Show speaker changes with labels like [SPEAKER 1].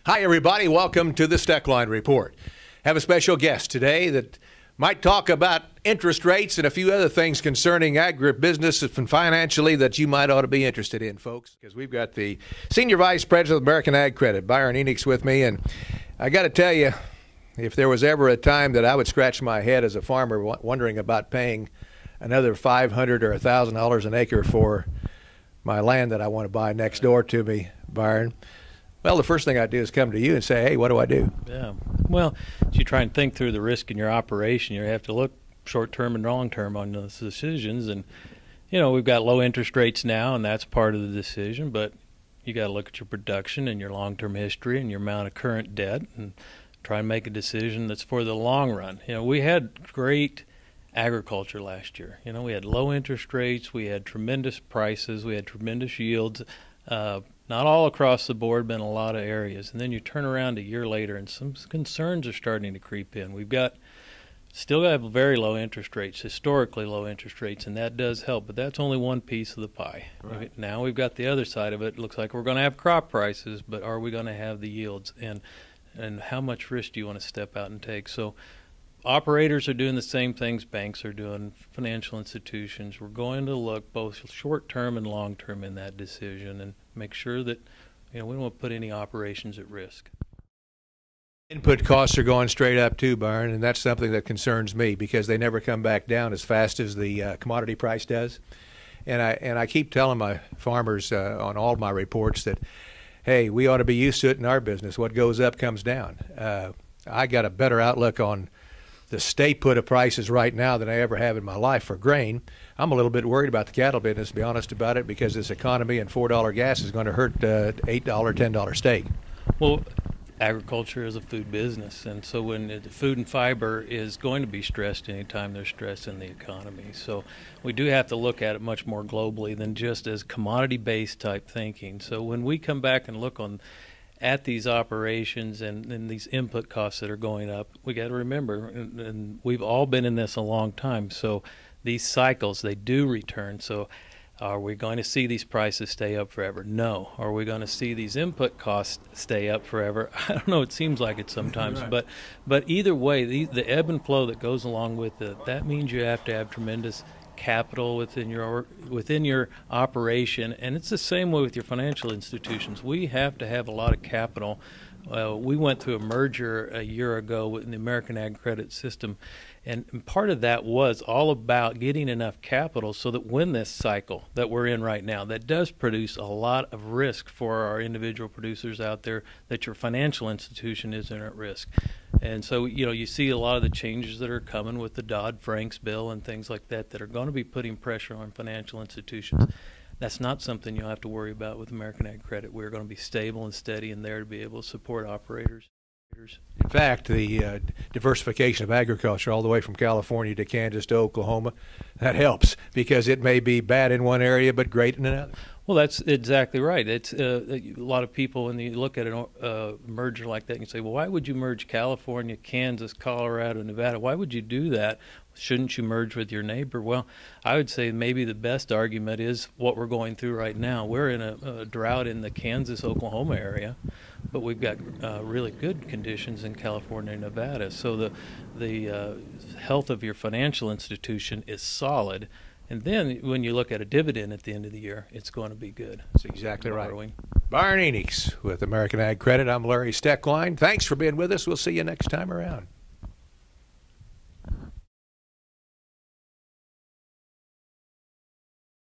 [SPEAKER 1] Hi, everybody. Welcome to the Steckline Report. Have a special guest today that might talk about interest rates and a few other things concerning agribusiness and financially that you might ought to be interested in, folks. Because we've got the Senior Vice President of American AgCredit, Byron Enix, with me. And I got to tell you, if there was ever a time that I would scratch my head as a farmer wondering about paying another $500 or $1,000 an acre for my land that I want to buy next door to me, Byron, well, the first thing I do is come to you and say, hey, what do I do?
[SPEAKER 2] Yeah. Well, as you try and think through the risk in your operation, you have to look short-term and long-term on those decisions. And, you know, we've got low interest rates now, and that's part of the decision. But you got to look at your production and your long-term history and your amount of current debt and try and make a decision that's for the long run. You know, we had great agriculture last year. You know, we had low interest rates, we had tremendous prices, we had tremendous yields. Not all across the board, but in a lot of areas. And then you turn around a year later and some concerns are starting to creep in. We've got still have very low interest rates, historically low interest rates, and that does help, but that's only one piece of the pie. Right. Now we've got the other side of it. It looks like we're going to have crop prices, but are we going to have the yields? And how much risk do you want to step out and take? So operators are doing the same things banks are doing, financial institutions. We're going to look both short-term and long-term in that decision and make sure that, you know, we don't want to put any operations at risk.
[SPEAKER 1] Input costs are going straight up too, Byron, and that's something that concerns me because they never come back down as fast as the commodity price does. And I keep telling my farmers on all my reports that, hey, we ought to be used to it in our business. What goes up comes down. I got a better outlook on the stay put of prices right now than I ever have in my life for grain. I'm a little bit worried about the cattle business, to be honest about it, because this economy and $4 gas is going to hurt $8, $10 steak.
[SPEAKER 2] Well, agriculture is a food business, and so when the food and fiber is going to be stressed anytime there's stress in the economy. So we do have to look at it much more globally than just as commodity-based type thinking. So when we come back and look at these operations and these input costs that are going up, we got to remember, and we've all been in this a long time, so these cycles, they do return. So are we going to see these prices stay up forever? No. Are we going to see these input costs stay up forever? I don't know. It seems like it sometimes. Right. But either way, the ebb and flow that goes along with it, that means you have to have tremendous capital within your operation, and it's the same way with your financial institutions. We have to have a lot of capital. We went through a merger a year ago in the American AgCredit system, and part of that was all about getting enough capital so that when this cycle that we're in right now, that does produce a lot of risk for our individual producers out there, that your financial institution isn't at risk. And so, you know, you see a lot of the changes that are coming with the Dodd-Franks bill and things like that that are going to be putting pressure on financial institutions. That's not something you'll have to worry about with American AgCredit. We're going to be stable and steady and there to be able to support operators.
[SPEAKER 1] In fact, the diversification of agriculture all the way from California to Kansas to Oklahoma, that helps because it may be bad in one area but great in another.
[SPEAKER 2] Well, that's exactly right. It's a lot of people, when you look at a merger like that, you say, well, why would you merge California, Kansas, Colorado, Nevada? Why would you do that? Shouldn't you merge with your neighbor? Well, I would say maybe the best argument is what we're going through right now. We're in a drought in the Kansas-Oklahoma area, but we've got really good conditions in California and Nevada. So the health of your financial institution is solid. And then when you look at a dividend at the end of the year, it's going to be good.
[SPEAKER 1] That's exactly right. Byron Enix with American AgCredit. I'm Larry Steckline. Thanks for being with us. We'll see you next time around.